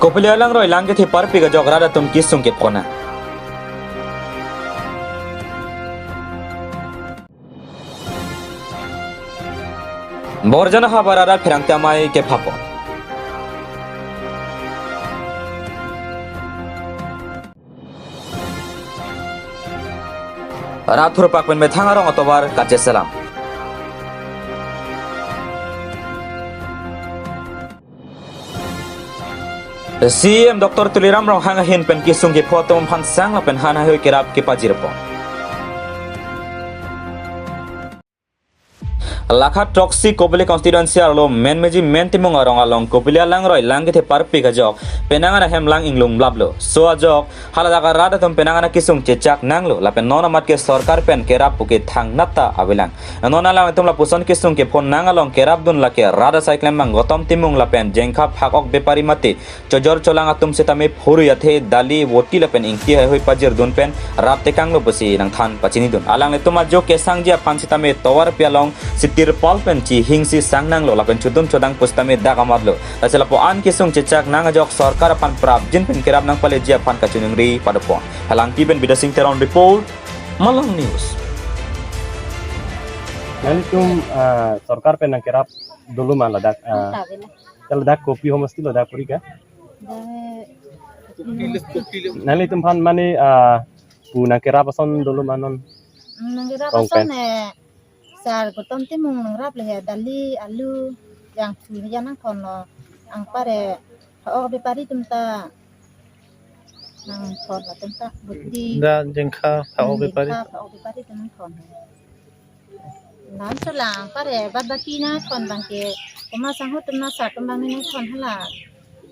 Kopilia lang roi lang ke par piga jog rada tum kisung ke pona. Borjana habarara firang tamai ke papo. Rathur pakpen me thangarong otobar kache salam. CM Dr. Tuliram rong hanga hin pen kisung ke photo phan sang la pen hana hoi kerap ke pajirpo. Lakha Troxy Kopili constituency arlo men meji men timung arong along Kopilia lang roi lang ke par piga jog penangana hem lang inglung blablo so ajok halada ka rada tum penangana kisung cecak nanglo la pen nona mat ke sarkar pen kerap puke thang nata abilang nona lang tum la puson kisung ke phon nangalong kerap dun la ke rada cyclem mang gotom timung la pen jengkha phakok bepari mate chojor cholang atum setame phuru yathe dali woti la pen ingti hoi pajir dun pen rap te kanglo busi nang than pachini dun alang le tuma jo ke sangjia pan setame towar pialong tirpal penci hingsi sangnang lo lapen chudum chodang pustame dagamadlo asela po an kisung cecak nang ajok sarkar pan prab jin pen kirap nang pale jia pan kachunung ri padapon halang tiben bidasing teron report Malang News. Nanti tum sarkar pen nang kirap dulu man ladak ladak kopi homesti ladak puri ka nanti tum pan mani puna kirap ason dulu manon nang kirap ason sar gotom timung nang rap le dali alu yang tu yang kon lo ang pare ho bepari tumta nang kon la tumta buti da jengkha phao bepari tum kon nan salang pare babaki na kon bangke koma sangho tumna sa tumang ni kon hala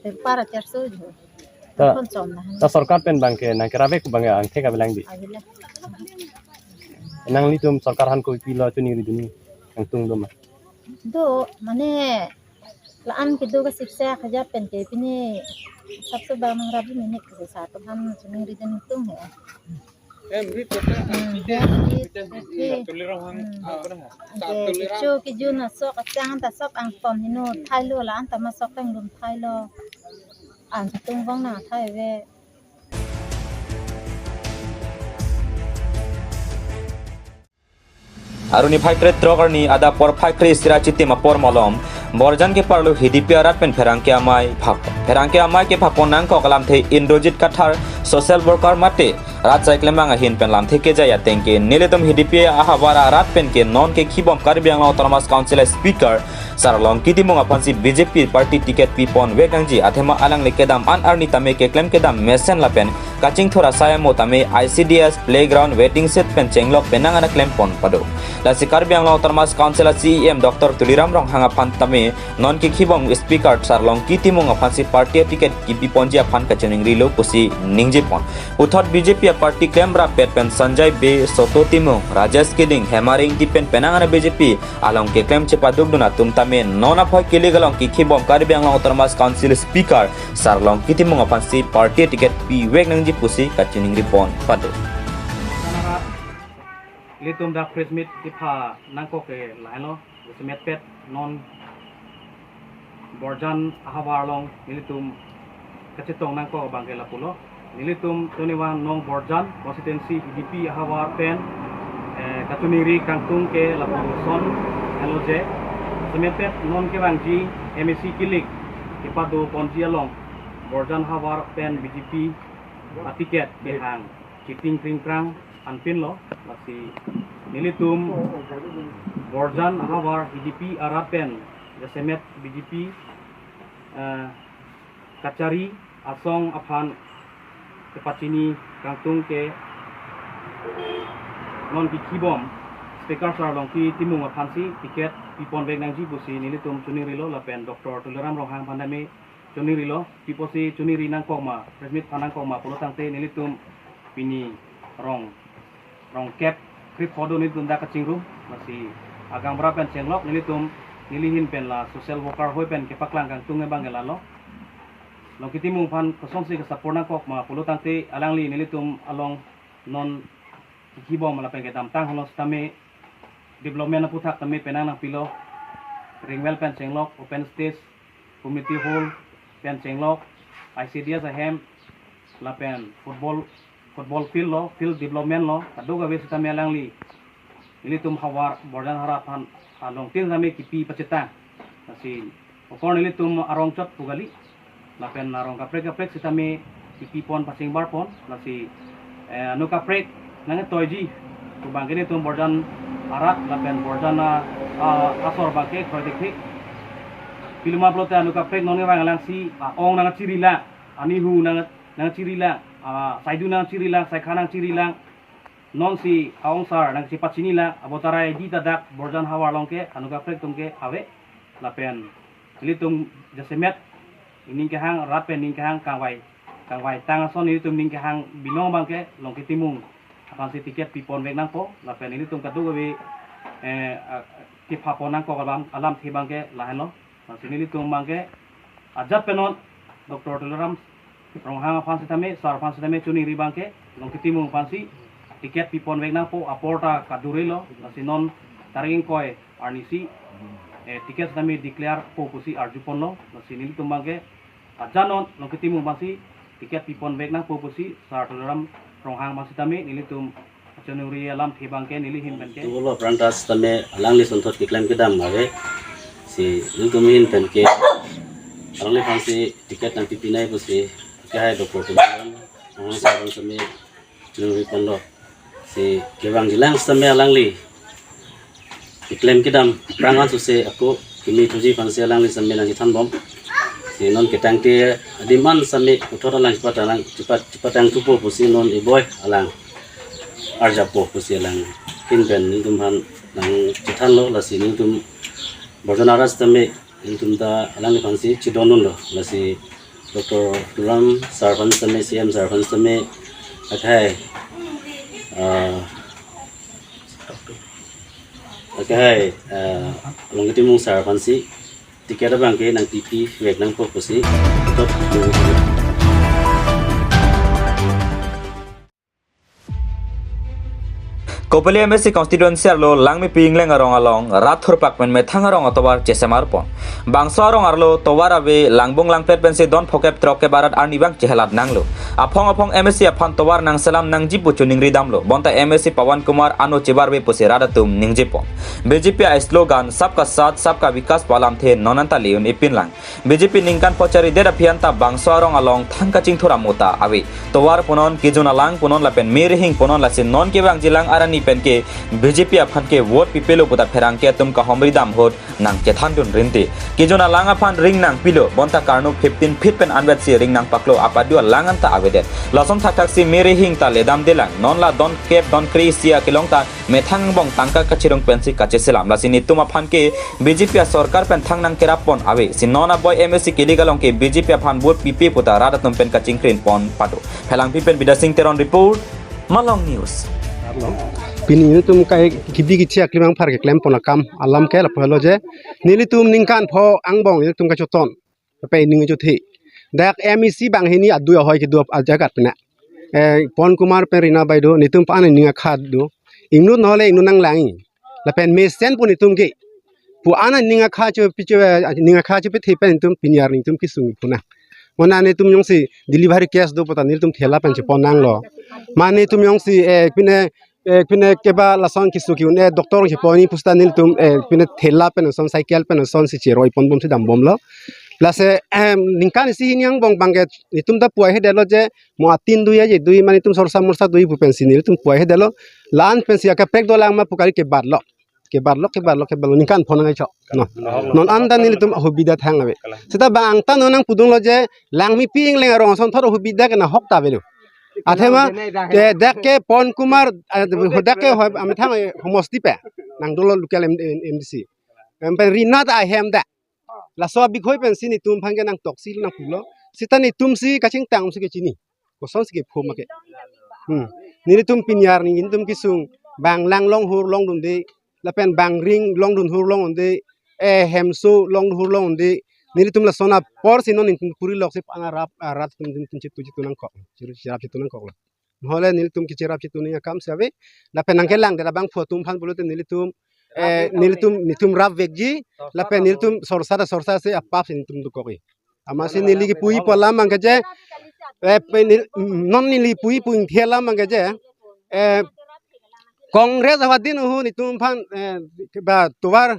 te para terso jo kon som na ta sarkar pen bangke nang kirabe ku bangga ang theka bilang di nang litum sarkar han ko pilo tuni riduni ang tungdom do mane laan ke do ka siksa khaja pen ke pini sabse bang nang rabi minit ke sa to han tuni riduni tung he cho ke juna sok chang ta sok ang pom hinu thailo la an ta ma sok tang lum thailo an tung bang na thai ve Aruni Phakre Trogarni ada por Phakre Sirachiti mapor molom Borjan ke parlo hidipi arat pen ferangke amai ke phapon nang ko kalam the Indojit Kathar social worker mate rat cycle manga hin pen lam theke jaya tengke niletum hidipi ahawara arat pen ke non ke khibom karbiang autonomous council speaker sarlong kiti monga pansi BJP party ticket pi pon wegangji athema alang le kedam an arni tame ke claim kedam mesen la pen kaching thora saya mo tame ICDS playground waiting set pen chenglok penangana claim pon pado la sikarbiang autonomous council CEM Dr. Tuliram rong hanga pan tame non ke khibom speaker sarlong kiti monga pansi party ticket ki pi ponjia pan kachening rilo pusi ningje pon uthot BJP party camera pen Sanjay B Sototimong Rajesh Kiling Hemaring tipen penangana BJP along ke claim chepa dugduna tumtame nona phoi kelegalong ki khibom karbiang autonomous council speaker sarlong kiti monga pansi party ticket pi weg nangji pusi kachening ripon pado litum dak press meet tipa nangko ke laino semet pet non borjan ahawarlong nilitum kacetong nangko bangke lapulo nilitum tuniwan nong borjan constituency DP ahawar pen katuniri kangtung ke lapulo son LOJ semet pet non ke bangji MSC kilik ipado ponjialong borjan hawar pen BJP tiket behang chiting kringkrang anpin lo masih nilitum borjan ahawar BJP arapen jasemet BJP kacari asong aphan kepacini kangtung ke non kibom speaker sarlong ki timung aphansi tiket pipon beg nangji busi nilitum chunirilo lapen Dr. Tuliram rohang pandame chunirilo piposi chuniri nang koma resmit panang koma polotangte nilitum pini rong cap krip fodo nilitum da kacingrum masih agang berapen cenglok nilitum nilihin pen la social worker hoi pen kepaklang kangtung bang gelalo long kitimung pan kosongsi ke sapurna kok ma polotangte alangli nilitum along non kibom la pen ketam tang holos tame development na puthak tame penang nang pilo ringwell pen cenglok open stage committee hall pen cenglok ICDS ahem lapen football field development lo aduga be sita melangli nilitum hawar bordan harapan along tin zame kipi paceta nasi okon nilitum arong chot pugali lapen arong kaprek sita me kipi pon pasing bar pon nasi anu kaprek nang toyji kubang kini tum bordan arat lapen bordan asor bake project pilma plote anu kaprek nonge bang langsi ong nang cirila ani hu nang cirila saidu nang cirila saikha nang cirila non si aong sar nang si pachini la abotara di tadak borjan hawar longke anu kaprek tungke ave lapen litung jasemet ini ke hang rapen ning ke hang kangwai tang son ini tum ning ke hang binong bangke longke timung akan si tiket pipon vek nang po lapen ini tum kadu gawe ki phapon nang ko alam thi bangke lahen lo sini litung bangke ajat penon Dr. Tuleram Ronghang fansi tame sar fansi tame chuni ribangke long kitimu fansi tiket pipon vegna po aporta kadurelo nasi non taring koy arnisi tiket tame declare po pusi arjupon lo nasi nili tumbangke ajanon long kitimu fansi tiket pipon vegna po pusi sar Tuleram Ronghang fansi tame nili tum chunuri alam thibangke nili himbenke tulo prantas tame alangli sonthot kiklem kedam mare si nili tum hin penke alangli fansi tiket nang pipinai pusi kaya dokter tulang, orang sekarang semi nuri pondok si kebang jilang semi alangli, diklaim kedam perangan susah aku kini tuji fansi alangli semi nanti bom si non ketang ti adiman semi utor alang cepat yang tupu pusi non iboy alang arjapo pusi alang hinben nintumhan nang citan lo lasi nintum borjonaras semi nintum ta alangli fansi cidonun lo lasi Dr. Tulam Sarvan Same CM Sarvan Same okay long itu mung Sarvan si tiket bangke nang TV wek nang fokusi untuk Kopeli MSC constituency arlo langmi pingleng arong along rathur pakmen me thang arong otobar chesemar pon bangso arong arlo towar abe langbong langpet pensi don phokep troke barat arni bang chehelat nanglo apong MSC aphan towar nang salam nang jipu chuning ridamlo bonta MSC Pawan Kumar ano chebarbe pose radatum ningjepon BJP a slogan sabka sath sabka vikas palam the nonanta leun ipinlang BJP ningkan pochari dera phianta bangso arong along thangka chingthora mota abe towar ponon kijuna lang ponon lapen mirhing ponon lasin non kebang jilang arani penke BJP aphan ke vote pipelo puta pherang ke tum ka homri dam hot nang ke thandun rinte kijona langa phan ring nang pilo bonta karno 15 feet pen anwet si ring nang paklo apadu langan ta avede lasom thak si mere hing ta ledam delang non la don kep don krisia kilong ta methang bong tangka kachirong pensi kache selam lasini tuma phan ke BJP sarkar pen thang nang kerapon ave sinona boy MSC kiligalong ke BJP aphan vote pipe puta radatum pen ka chingkrin pon pado phelang pipen bidasing teron report Malong News pini ini tum kai kidi kici aklimang par ke klem ponakam alam ke la phalo je nili tum ningkan pho angbong ini tum ka choton pe ning chothi dak MEC bang hini adu hoy ki du ajagat na Pon Kumar perina baido nitum pan ninga khad do ingnu nole ingnu nang langi la pen me sen pun nitum ke pu ana ninga kha cho piche ninga kha cho pe thi pen tum pinyar ning tum kisung puna mona ne tum yong si delivery case do pata nil tum thela pen che ponang lo mane tum yong si pine keba lason kisuki une doktor ki poni pusta nil tum pine thela pen son cycle pen son si che roi pon bom si dam bom lo lase ningkan si hinyang bong bangke nitum da puai he delo je mo atin duya je dui mane tum sorsa morsa dui pu pen sinil tum puai he delo lan pen si ka pek do lang ma pukari ke barlo ningkan phone ngai cho non anda nil tum hobida thang abe seta bang ta nonang pudung lo je langmi ping leng rong son thor hobida ke na hok ta belu athema ke dakke Pon Kumar dakke ami thang homosti pe nang dolo local MDC empe rinat I hem da la so bi khoi pen sini tum phang ke nang toksi nang pulo sita ni tum si kaching tang si ke chini ko son si ke phoma ke ni tum pinyar ni tum kisung bang lang long hur long dun de la pen bang ring long dun hur long de hemsu long hur long de ni tum la sona por sinon in puri lok se pana rat tum chitu nang ko chirap chitu nang ko hole ni tum ki chirap chitu ni kam sabe la pen nang ke lang de la bang pho tum phan bulu te ni tum rap vegji la pen ni tum sorsa se apap sin tum du ko Amasi nili ki pui pola mangkeje non nili pui puing thela mangkeje Kongres awadin uhu ni tumpan ba tuwar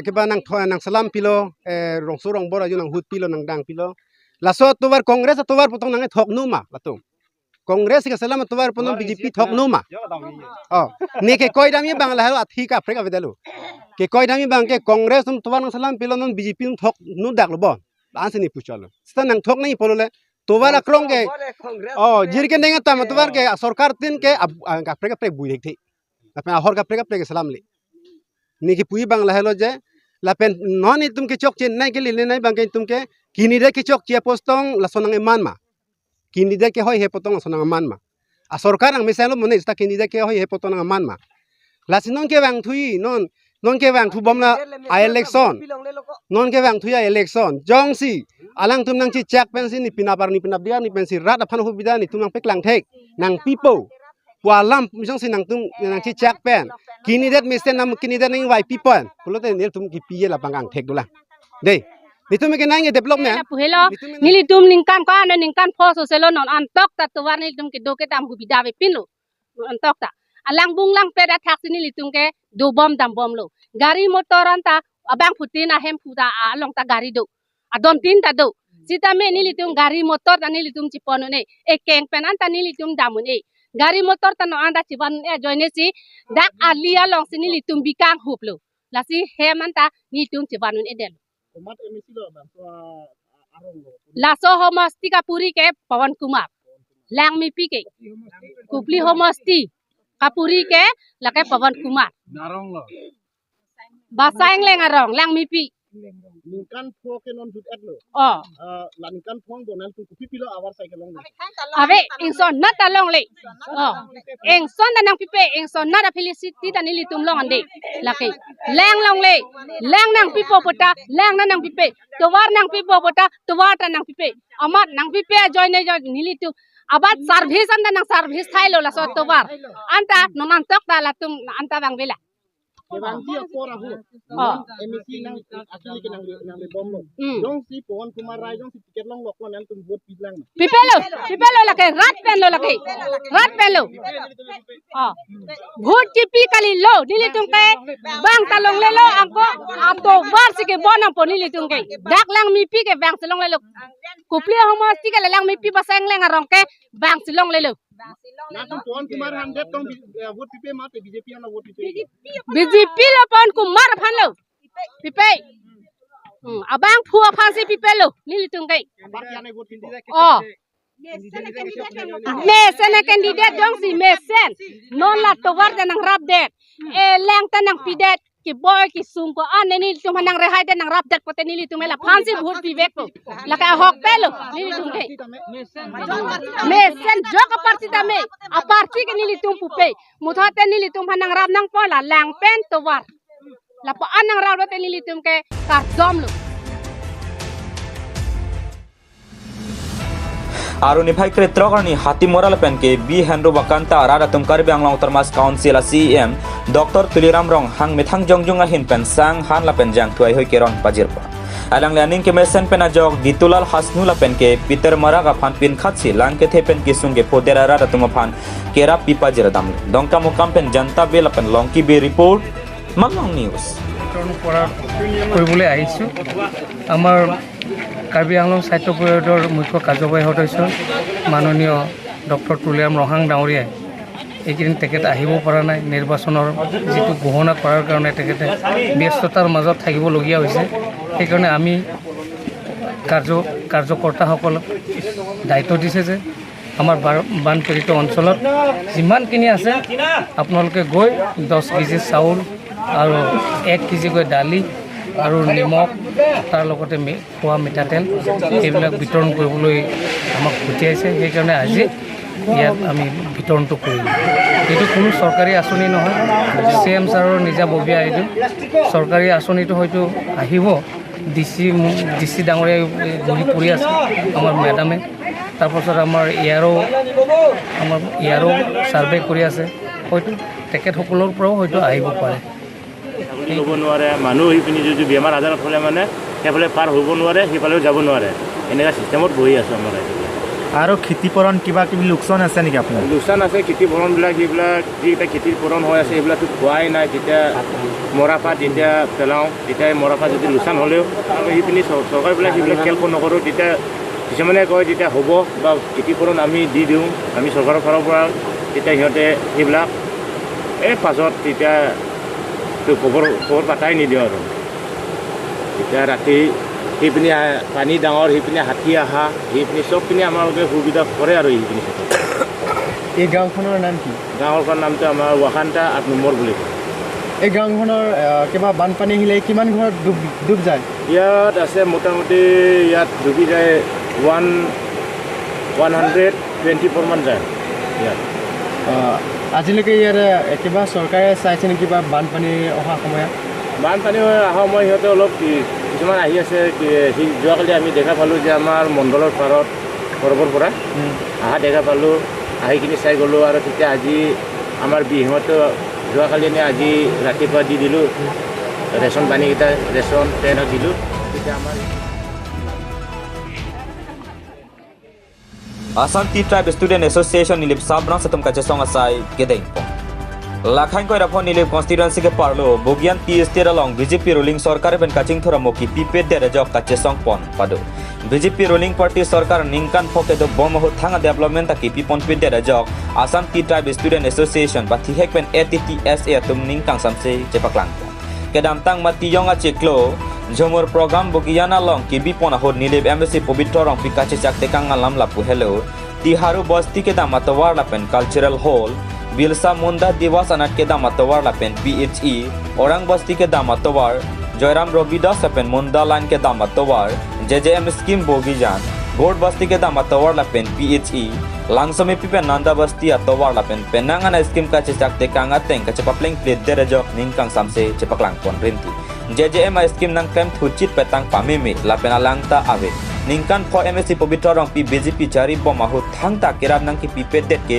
kiba nang salam pilo rong surong bora yun ang hut pilo nang dang pilo laso tuwar kongres tuwar putong nang thok numa latung kongres ka salam tuwar punong BJP thok numa oh ni ke koi dami bang lahalo athi ka afrika vedalu ke koi dami bang ke kongres tum tuwar nang salam pilo non BJP thok nu dak lo bon ansini puchalo sta nang thok nai polole tuwar akrong ke oh jirke nenga tam tuwar ke sarkar tin ke afrika pre bui hekthi lapen ahor ka prega salam li niki pui bang lahelo je lapen non itum ke chok chen nai ke li nai bang ke tum ke kini de ke chok chia postong la sonang eman ma kini de ke hoi he potong sonang eman ma a sarkar ang misalo mone sta kini de ke hoi he potong eman ma la sinon ke bang thui non ke bang thu bom la a election non ke bang thui a election jong si alang tum nang chi chak pen si ni pinapar ni pinapdia ni pen si rat aphan hu bida ni tum nang peklang thek nang pipo Walam misong sinang tum nang ci cak pen kini det misten nam kini det ning wai people pulo te nil tum ki piye la pangang thek dula de nitum ke nang development nili tum ningkan ko ano ningkan phoso selo non antok ta tuwar nili tum ke do ke tam hu bidawe pinlo antok ta alang bunglang peda taksi nili tum ke do bom dam bom lo gari motoran ta abang putina hem puta along ta gari do adon tin ta do sita me nili tum gari motor ta nili tum cipono ne e keng penan ta nili tum damun e Gari motor tano anda ciban joine si dak alia long sini litum bikang huplo. Lasi hemanta ni tum cibanun edel. Laso homosti kapuri ke Pawan Kumar. Lang mi pi ke. Kupli homosti kapuri ke lake Pawan Kumar. Basang leng arong lang mi pi. Ningkan po ke non dut edlo. Oh. La ningkan po bonal tu kupi pilo awar sai ke long. Abe ingson nat along le. Oh. Ingson danang pipe ingson nat felicity dan ili tum long ande. Laki. Lang long le. Lang nang pipo pota, lang nang pipe. Tuwar nang pipo pota, tuwar nang pipe. Amat nang pipe join nili tu. Abat service anda nang service thai lo la so tuwar. Anta nonan tok ta la tum anta bang bela. Kebanti akor ahu. Emisi nang asli ke nang bom lo. Dong si Pawan Kumar Rai dong si tiket long lokwan nang tum vote pilang. Pipelo lake rat pen lo lake. Rat pen lo. Oh. Vote tipi kali lo nili tum ke bang talong le lo angko ato bar si ke bonam po nili tum ke. Dak lang mi pi ke bang silong le lo. Kupli homo ti ke lang mi pi basang leng arong ke bang silong le lo. Nakum Pawan Kumar handep tong vote pipe mate BJP ana vote pipe. BJP lo Pawan Kumar phan lo. Pipe. Abang phua phan si pipe lo nili tum ke. Oh. Mesen candidate dong si mesen non la towar nang rap det leng ta nang pidet ki boy ki sung ko an ni tum nang rehay den nang rap det pote nili tum la phansi bhut pivek ko la ka hok pelo nili tum ke mesen jog parti ta me a parti ke nili tum pupe muthate nili tum nang rap nang po la lang pen towar la po an nang rap te nili tum ke kar dom lo Aruni Bhai Kretrokani Hati Moral Penke B Henry Bakanta Rada Tumkar Banglong Termas Council CEM Dr. Tuliram Rong Hang Mithang Jongjung Ahin Pensang Han La Penjang Tuai Hoi Keron Pajirpa Alang Laning ke Mesen Penajok Ditulal Hasnula Penke Peter Maraga Pan Pin Khatsi Lang ke Thepen Kisunge Podera Rada Tumapan Kera Pipa Jiradam Dongka Mukam Pen Janta Bela Pen Longki Be Report Maglong News কৰিবলৈ আহিছোঁ আমাৰ কাৰ্বি আংলং সাহিত্য পৰিষদৰ মুখ্য কাৰ্যবাহী সদস্য মাননীয় doctor Tuliram ৰহাং ডাঙৰীয়াই এইকেইদিন তেখেত আহিব পৰা নাই নিৰ্বাচনৰ যিটো গহনা কৰাৰ কাৰণে তেখেতে ব্যস্ততাৰ মাজত থাকিবলগীয়া হৈছে সেইকাৰণে আমি কাৰ্যকৰ্তাসকলক দায়িত্ব দিছে যে আমাৰ বানপীড়িত অঞ্চলত যিমানখিনি আছে আপোনালোকে গৈ 10 কেজি চাউল আৰু 1 কেজিকৈ দালি আৰু নিমখ তাৰ লগতে খোৱা মিঠাতেল এইবিলাক বিতৰণ কৰিবলৈ আমাক পঠিয়াইছে সেইকাৰণে আজি ইয়াত আমি বিতৰণটো কৰিলোঁ এইটো কোনো চৰকাৰী আঁচনি নহয় CM ছাৰৰ নিজাববীয়া এইটো চৰকাৰী আঁচনিটো হয়তো আহিব DC ডাঙৰীয়া ঘূৰি ফুৰি আছে আমাৰ মেডামে তাৰপাছত আমাৰ ইয়াৰো ছাৰ্ভে কৰি আছে হয়তো তেখেতসকলৰ পৰাও হয়তো আহিব পাৰে ল'ব নোৱাৰে মানুহ হৈ পিনি যদি বেমাৰ আজাৰত হ'লে মানে সেইফালে পাৰ হ'ব নোৱাৰে সেইফালেও যাব নোৱাৰে এনেকুৱা চিষ্টেমত বহি আছোঁ আমাৰ ৰাইজবিলাক আৰু খেতিপৰণ কিবা কিবি লোকচান আছে নেকি আপোনাৰ লোকচান আছে খেতিপৰণবিলাক সেইবিলাক যিকেইটা খেতিৰ পৰণ হৈ আছে সেইবিলাকতো খোৱাই নাই যেতিয়া মৰাপাত যেতিয়া পেলাওঁ তেতিয়া মৰাপাত যদি লোকচান হ'লেও আমি সেইখিনি চৰকাৰবিলাক সেইবিলাক খেলপ নকৰোঁ তেতিয়া কিছুমানে কয় যেতিয়া হ'ব বা খেতিপৰণ আমি দি দিওঁ আমি চৰকাৰৰ ফালৰ পৰা তেতিয়া সিহঁতে সেইবিলাক পাছত তেতিয়া খবৰ পাতাই নিদিওঁ আৰু তেতিয়া ৰাতি সেইপিনি পানী ডাঙৰ সেইপিনি হাতী অহা সেইপিনি চবপিনি আমালোকে সুবিধা কৰে আৰু সেইখিনি ক্ষেত্ৰত এই গাঁওখনৰ নাম কি গাঁৱৰ নামটো আমাৰ ৱাখান্তা ৮ নম্বৰ বুলি কয় এই গাঁওখনৰ কিবা বানপানী আহিলে কিমান ঘৰত ডুব যায় ইয়াত আছে মোটামুটি ইয়াত ডুবি যায় 124 মান যায় ইয়াত আজিলৈকে ইয়াত কিবা চৰকাৰে চাইছে নেকি বা বানপানী অহা সময়ত বানপানী অহা সময় সিহঁতে অলপ কিছুমান আহি আছে যোৱাকালি আমি দেখা পালোঁ যে আমাৰ মণ্ডলৰ পাৰত সৰবৰ পৰা অহা দেখা পালোঁ আহি কিনি চাই গ'লোঁ আৰু তেতিয়া আজি আমাৰ বিহুতো যোৱাকালি আজি ৰাতিপুৱা দি দিলোঁ ৰেচন পানীকেইটা ৰেচন ট্ৰেইনত দিলোঁ তেতিয়া আমাৰ Assam Tea Tribe Student Association nilip sabrang satum kache song asai gedeng pong. Lakhain koi rapon nilip constituency ke parlo bogian ti state along BJP ruling sarkar ben kaching thora moki pipe dere jok kache song pon pado. BJP ruling party sarkar ningkan phoke do bom ho thanga development ta ki pipon pe dere jok Assam Tea Tribe Student Association ba thi hek ben ATTSA tum ningkang samse chepaklang. Kedam tang mati yonga cheklo Jomur program bogiana long ki bipona ho nilip embassy pobitro rong pikache chakte kang alam lapu hello tiharu bosti ke damatawar lapen cultural hall bilsa munda diwas anat ke damatawar lapen PHE orang bosti ke damatawar joyram robidas lapen munda line ke damatawar JJM scheme bogijan Gord basti ke damatawar lapen PHE langsome pipen nanda basti atawar lapen penangan scheme kache chakte kang ateng kache papleng plate derajok ningkang samse chepaklang pon rinti JJM scheme nang claim thuchit petang pamimi lapen alangta ave ningkan pho MSC pobitra rong pi BJP chari bomahu thangta keram nang ki pipe det ke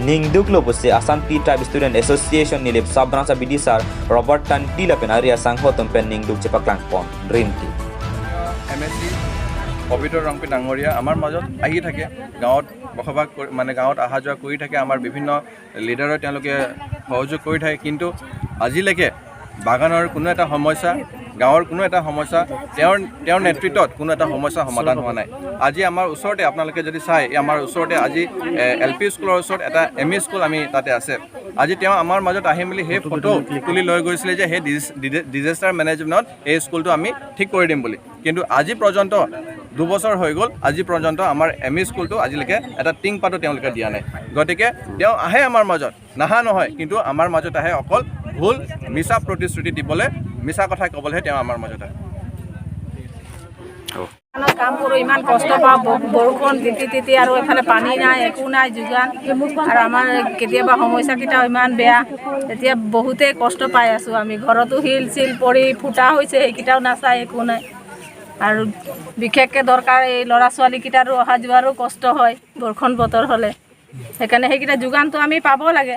ningduk lo bose Assam Tea Tribe Student Association nilip sabrang sa bidisar Robert Tan T lapen area sangho tumpen ningduk chepaklang pon rinti MSC পবিত্ৰ ৰংপি ডাঙৰীয়া আমাৰ মাজত আহি থাকে গাঁৱত বসবাস মানে গাঁৱত অহা যোৱা কৰি থাকে আমাৰ বিভিন্ন লিডাৰে তেওঁলোকে সহযোগ কৰি থাকে কিন্তু আজিলৈকে বাগানৰ কোনো এটা সমস্যা গাঁৱৰ কোনো এটা সমস্যা তেওঁৰ নেতৃত্বত কোনো এটা সমস্যা সমাধান হোৱা নাই আজি আমাৰ ওচৰতে আপোনালোকে যদি চাই আমাৰ ওচৰতে আজি LP স্কুলৰ ওচৰত এটা ME স্কুল আমি তাতে আছে আজি তেওঁ আমাৰ মাজত আহি মেলি সেই ফটো তুলি লৈ গৈছিলে যে সেই ডিজাষ্টাৰ মেনেজমেণ্টত এই স্কুলটো আমি ঠিক কৰি দিম বুলি কিন্তু আজি পৰ্যন্ত 2 বছৰ হৈ গ'ল আজি পৰ্যন্ত আমাৰ ME স্কুলটো আজিলৈকে এটা টিং পাতো তেওঁলোকে দিয়া নাই গতিকে তেওঁ আহে আমাৰ মাজত নাহা নহয় কিন্তু আমাৰ মাজত আহে অকল ভুল মিছা প্ৰতিশ্ৰুতি দিবলৈ মিছা কথা ক'বলৈহে তেওঁ আমাৰ মাজত আহে কাম কৰোঁ ইমান কষ্ট পাওঁ বৰষুণ তিতি আৰু এফালে পানী নাই একো নাই যোগান আৰু আমাৰ কেতিয়াবা সমস্যাকেইটাও ইমান বেয়া এতিয়া বহুতেই কষ্ট পাই আছোঁ আমি ঘৰতো শিল চিল পৰি ফুটা হৈছে সেইকেইটাও নাচাই একো নাই আৰু বিশেষকৈ দৰকাৰ এই ল'ৰা ছোৱালীকেইটাৰো অহা যোৱাৰো কষ্ট হয় বৰষুণ বতৰ হ'লে সেইকাৰণে সেইকেইটা যোগানটো আমি পাব লাগে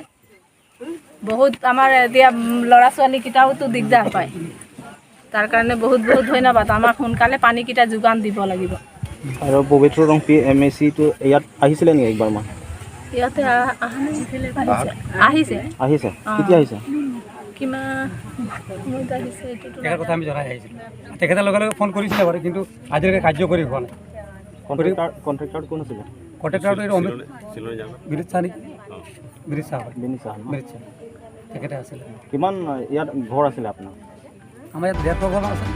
বহুত আমাৰ এতিয়া ল'ৰা ছোৱালীকেইটাওতো দিগদাৰ পায় তাৰ কাৰণে বহুত বহুত ধন্যবাদ আমাক সোনকালে পানীকেইটা যোগান দিব লাগিব আৰু পবিত্ৰ ৰংপি MSC টো ইয়াত আহিছিলে নেকি একবাৰ মান ইয়াতে আহিছে কেতিয়া আহিছে তেখেতৰ কথা আমি জনাই আহিছিলোঁ তেখেতৰ লগে লগে ফোন কৰিছিলে বাৰু কিন্তু আজিলৈকে কাৰ্যকৰী হোৱা নাই কণ্ট্ৰেক্টৰ কোন আছিলে কণ্ট্ৰেক্টৰটো বিৰিত চাহ নেকি বিৰিত চাহ তেখেতে আছিলে কিমান ইয়াত ঘৰ আছিলে আপোনাৰ আমাৰ ইয়াত 150 ঘৰ আছে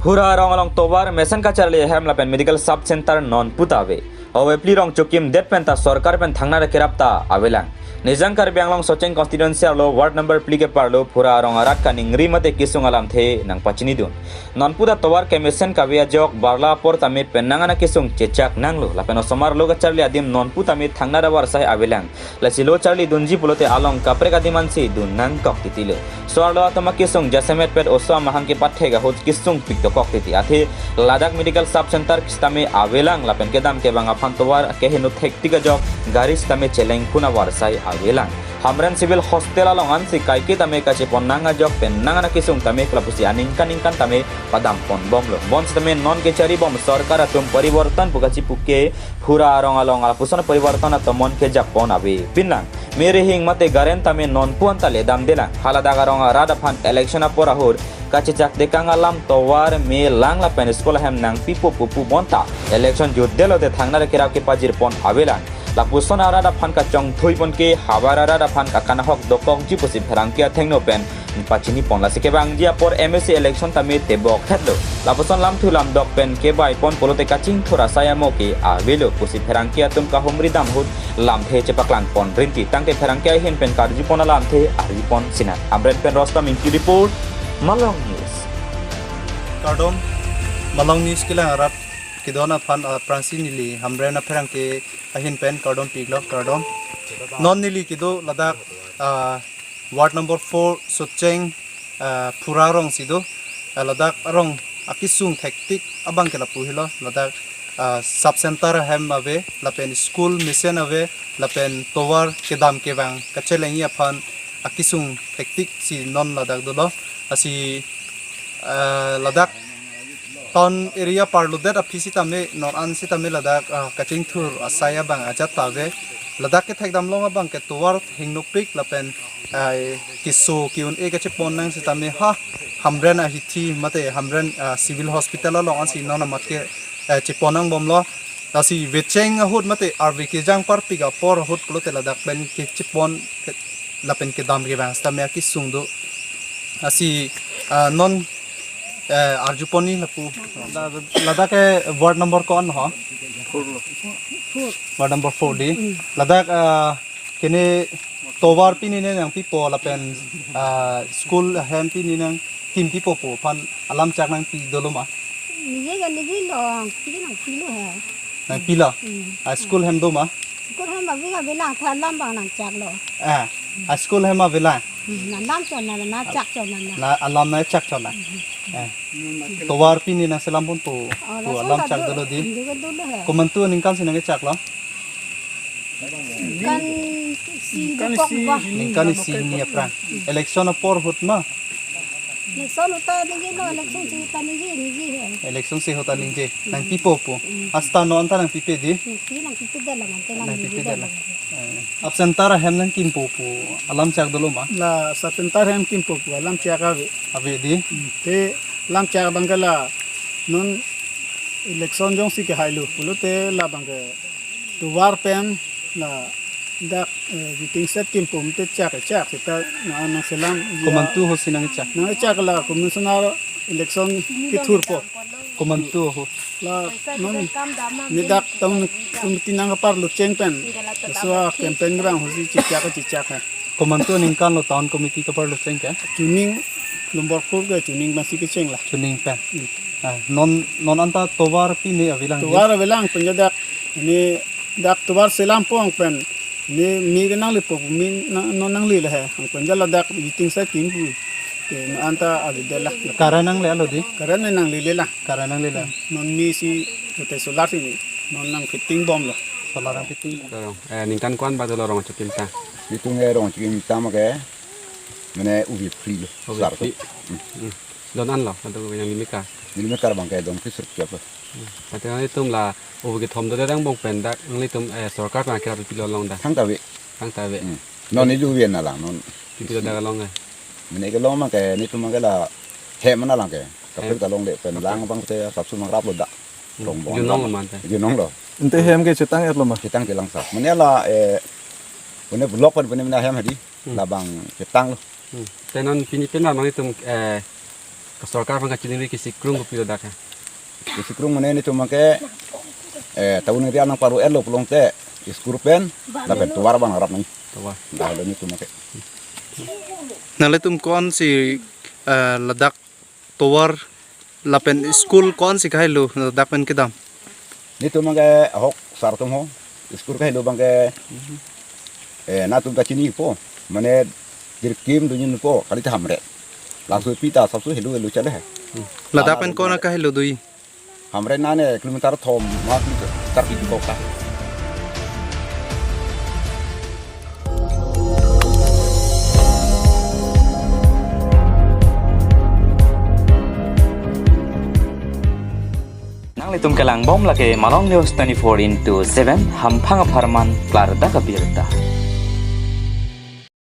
Pura rong along tobar mesan ka charli hem lapen medical sub center non putawe awe pli rong chokim det penta sarkar pen thangna re kerapta avelang Nizang Karbi Anglong Socheng constituency lo ward number plike parlo pura rong arat ka ningri mate kisung alam the nang pachini dun non puda tobar ke mesen ka via jok barla por tame penangana kisung chechak nanglo lapen somar lo ka charli adim non puta me thangna ra war sai avelang la silo charli dunji pulote along kapre ka diman si dun nang kok titile soarlo atama kisung jasemet pet oswa mahang ke pathe ga hoj kisung pikto kok titi athe Ladakh medical sub center kistame avelang lapen kedam ke banga phantobar ke hinu thektiga jok garis tame cheleng kuna war sai avelang hamren civil hostel alongan si kaiki tame kaci pon nanga jok pen nanga kisung tame klapusi aningkan tame padam pon bom lo bon tame non ke cari bom sarkar atum pariwartan pukaci puke pura arong along alapusan pariwartan atomon ke japon abi pinang mere hing mate garen tame non puan tale dam delang halada garong rada phan election aporahur kaci jak dekang alam towar me lang la pen sekolah hem nang pipu pupu bonta election juddelo te thangna kirap ke pajir pon abelang lapuson arada phan ka chong thui pon ke habar arada phan ka kana hok dokong ji pusi pherangkia thengno pen pachini pon la sike bang dia por MSC election tame te bok thetlo lapuson lam thu lam dok pen ke bai pon polote ka ching thora saya mo ke avelo pusi pherangkia tum ka humri dam hut lam the chepaklang pon rinti tangte pherangkia hin pen karji pon lam the arji pon sinat amren pen rostam in report Malong News. Kardom Malong News kila arat kidona fan pransi nili hamrena pherang ke ahin pen kardom piglo kardom non nili kido ladak ward number 4 Socheng Purarong sido ladak arong akisung hektik abang kela puhilo ladak sub center hem ave lapen school mission ave lapen towar kedam kebang kachelengi aphan akisung hektik si non ladak dolo asi ladak town area parludet apisi tame non ansi tame ladak kaching thur asaya bang ajat tave ladak ke thekdam longa bang ke towar hingnupik lapen kiso kiun e kache ponnang si tame ha hamren a hithi mate hamren civil hospital long ansi nona matke chiponang bomlo tasi vecheng hut mate rvk jang par piga por hut klote ladak ben ke chipon lapen ke dam ge bang tame kisung do asi non arjuponi lapu ladak ke ward number kon ho ward number 4 di ladak kene towar pini ne yang pipo lapen school hem pini nang kim pipo po pan alam chak nang pi doloma nije ga nije lo pili nang pilo hai nang pila school hem doma school hem ba ga bela tha lam bang nang chak lo school hem ma vela na lam chon na chak chon na alam na chak chon na towar pini na selam pun po alam chak dolo di komentu ningkan sinang chak lo kan si ni apran election por hut ma election se hota ninge nang pipo po asta no anta nang pipe di absentara hem nang kimpo po alam chak dolo ma la satentara hem kimpo po alam chak ave di te lam chak bangala non election jong si ke hailu pulote la bang to war pen la dak giting set kimpo mte chak sita na selam komantu ho sinang chak na chak la komisioner election ki thur po komantu ho la non ni dak tong tinang par lu cheng pen so campaign rang ho si chak ha komantu ningkan lo town committee ka par lo cheng ka tuning number 4 ga tuning masih ke cheng la tuning pen non anta towar pini avilang penjadak ni dak towar selam po ang pen ni mi nang lipo mi non nang lila hai ang penjala dak giting sa kim pu ke anta agidela karanang le alo di karanang nang lila non mi si te solar ni non nang fitting bom la solar ang fitting ningkan kwan ba dolo rong chupinta Itu ngerong cikin tama ke mana ubi free lo sarto don an lo atau yang limika bang kayak don kisur siapa tapi kan itu lah ubi thom do dang bong pendak ngi tum sarkar pa kira pilo long da tang tawe non itu ubi na lang non pilo da long ai mana ke long mah kayak ni tu mah la he mana lang kayak tapi ta long de pen lang bang te sabsu mang rap lo da long bong junong lo ente hem ke cetang et lo mah cetang ke lang sa mana la Punya blok pun punya mana hem hadi labang cetang lo. Tenon pini pena mana itu kesorkar pangkat cilik kisi krung kopi dak. Kisi krung mana ini cuma ke tahun ini anak paru lo pelong te iskurupen dapat tuar bang harap nih. Tuar. Dah ada ni cuma ke. Nale tum kon si ladak tuar lapen school kon si kahilo ladak pen kedam. Ni cuma ke ahok sartum ho iskur kahilo bang ke na tum kacini po mane dirkim dunyin po kali ta hamre langsung pita sabsu helu helu chale hai ladapan kona ka helu dui hamre na ne kilometer thom ma tar pi ko ka tum kelang bom lake Malong News 24/7 hampang aparman klar da kabirta.